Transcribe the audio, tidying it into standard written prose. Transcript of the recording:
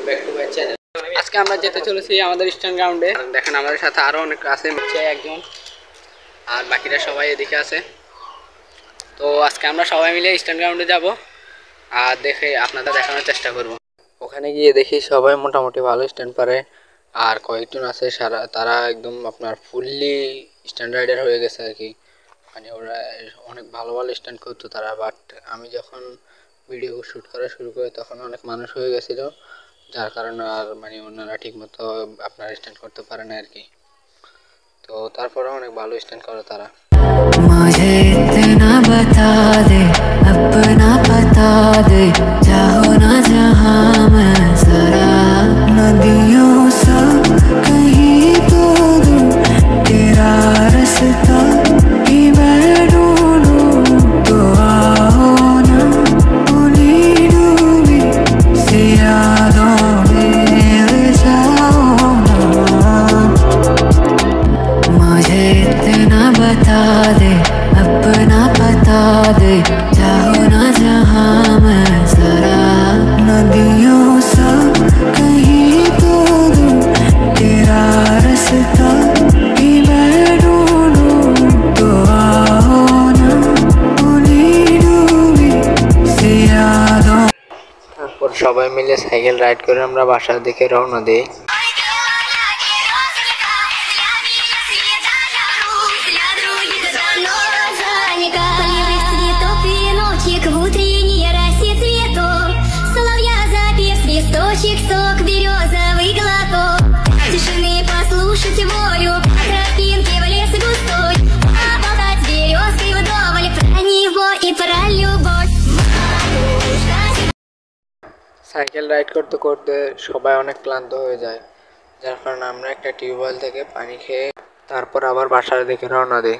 Back to my channel. আজকে আমরা যেতে চলেছি আমাদের স্ট্যান্ড গ্রাউন্ডে। দেখেন আমাদের সাথে আরো অনেক আছে, একজন আর বাকিরা সবাই এদিকে আছে। তো আজকে আমরা সবাই মিলে স্ট্যান্ড গ্রাউন্ডে যাব আর দেখে আপনাদের দেখানোর চেষ্টা করব। ওখানে গিয়ে দেখি সবাই মোটামুটি ভালো স্ট্যান্ড পারে, আর কয়েকজন আছে তারা একদম আপনার ফুললি স্ট্যান্ডার্ডের হয়ে গেছে আর কি। মানে ওরা অনেক ভালো ভালো স্ট্যান্ড করতো তারা, বাট আমি যখন ভিডিও শ্যুট করা শুরু করি তখন অনেক মানুষ হয়ে গেছিলো, যার কারণে আর মানে ওনারা ঠিক মতো আপনার স্ট্যান্ড করতে পারে না আর কি। তো তারপরে অনেক ভালো স্ট্যান্ড করে তারা। मुझे इतना बता दे, अपना बता दे, चाहो ना जहां मैं जरा नदियों सा कहीं तो दूर तेरा रास्ता ही मैं ढूंढूं। तो आओ ना उन्हीं डूबी से यादों में जाओ ना। मुझे इतना बता दे, अपना बता दे, चाहो ना जहां मैं जरा नदियों सा कहीं तो दूर तेरा रास्ता ही मैं ढूंढूं। तो आओ ना उन्हीं डूबी से यादों। তারপর সবাই মিলে সাইকেল রাইড করে আমরা বাসার দিকে রওনা দিই। সাইকেল রাইড করতে করতে সবাই অনেক ক্লান্ত হয়ে যায়, যার কারণে আমরা একটা টিউবওয়েল থেকে পানি খেয়ে তারপর আবার বাসার দিকে রওনা দিই।